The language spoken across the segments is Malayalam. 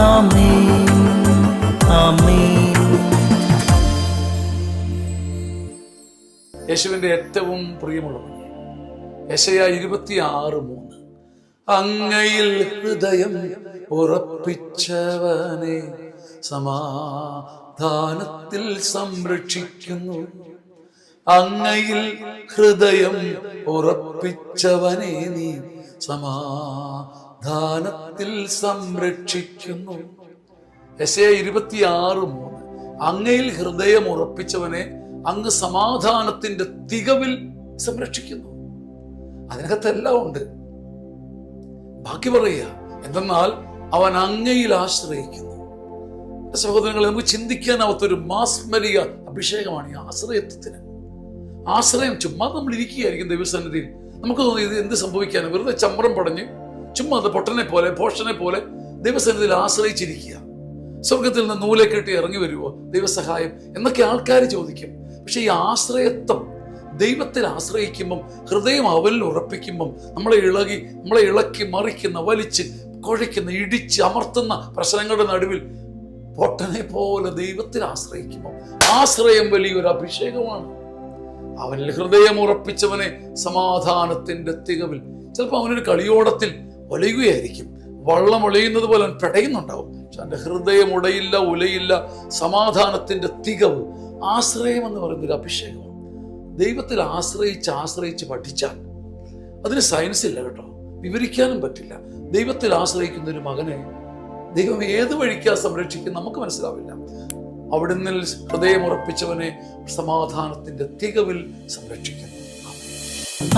ആമേൻ ആമേൻ. യേശുവിന്റെ ഏറ്റവും പ്രിയമുള്ളത് യെശയ്യാ 26:3. അങ്ങയിൽ ഹൃദയം ഉറപ്പിച്ചവനെ സമാധാനത്തിൽ സംരക്ഷിക്കുന്നു. അങ്ങയിൽ ഹൃദയം ഉറപ്പിച്ചവനെ നീ സമാധാനത്തിൽ സംരക്ഷിക്കുന്നു. യെശയ്യാ 26:3. അങ്ങയിൽ ഹൃദയം ഉറപ്പിച്ചവനെ അങ്ങ് സമാധാനത്തിന്റെ തികവിൽ സംരക്ഷിക്കുന്നു. അതിനകത്തെല്ലാം ഉണ്ട്. ബാക്കി പറയുക എന്തെന്നാൽ അവൻ അങ്ങയിൽ ആശ്രയിക്കുന്നു. സഹോദരങ്ങളെ, നമുക്ക് ചിന്തിക്കാനാവാത്തൊരു മാസ്മരിക അഭിഷേകമാണ് ഈ ആശ്രയത്വത്തിന്. ആശ്രയം ചുമ്മാ നമ്മൾ ഇരിക്കുകയായിരിക്കും ദൈവസന്നിധിയിൽ. നമുക്ക് തോന്നി ഇത് എന്ത് സംഭവിക്കാനും, വെറുതെ ചമ്രം പടഞ്ഞ് ചുമ്മാ അത് പൊട്ടനെ പോലെ പോഷനെ പോലെ ദൈവസന്നിധിയിൽ ആശ്രയിച്ചിരിക്കുക. സ്വർഗത്തിൽ നിന്ന് നൂലെ കെട്ടി ഇറങ്ങി വരുമോ ദൈവസഹായം എന്നൊക്കെ ആൾക്കാർ ചോദിക്കും. പക്ഷെ ഈ ആശ്രയത്വം, ദൈവത്തിൽ ആശ്രയിക്കുമ്പം, ഹൃദയം അവനിൽ ഉറപ്പിക്കുമ്പം, നമ്മളെ ഇളക്കി മറിക്കുന്ന, വലിച്ച് കുഴയ്ക്കുന്ന, ഇടിച്ച് അമർത്തുന്ന പ്രശ്നങ്ങളുടെ നടുവിൽ പൊട്ടനെ പോലെ ദൈവത്തിൽ ആശ്രയിക്കുമ്പോൾ ആശ്രയം വലിയൊരു അഭിഷേകമാണ്. അവനിൽ ഹൃദയം ഉറപ്പിച്ചവനെ സമാധാനത്തിന്റെ തികവിൽ. ചിലപ്പോൾ അവനൊരു കളിയോടത്തിൽ ഒലയുകയായിരിക്കും, വള്ളം ഒലയുന്നത് പോലെ അവൻ പെടയുന്നുണ്ടാവും. പക്ഷെ അവന്റെ ഹൃദയം ഉടയില്ല, ഉലയില്ല. സമാധാനത്തിന്റെ തികവ്, ആശ്രയം എന്ന് പറയുന്നൊരു അഭിഷേകമാണ്. ദൈവത്തിൽ ആശ്രയിച്ച് പഠിച്ചാൽ അതിന് സയൻസ് ഇല്ല കേട്ടോ, വിവരിക്കാനും പറ്റില്ല. ദൈവത്തിൽ ആശ്രയിക്കുന്ന ഒരു മകനെ ദൈവം ഏത് വഴിക്കാ സംരക്ഷിക്കും നമുക്ക് മനസ്സിലാവില്ല. അവിടുന്ന് ഹൃദയം ഉറപ്പിച്ചവനെ സമാധാനത്തിന്റെ തികവിൽ സംരക്ഷിക്കുന്നു.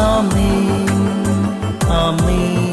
ആമേൻ ആമേൻ.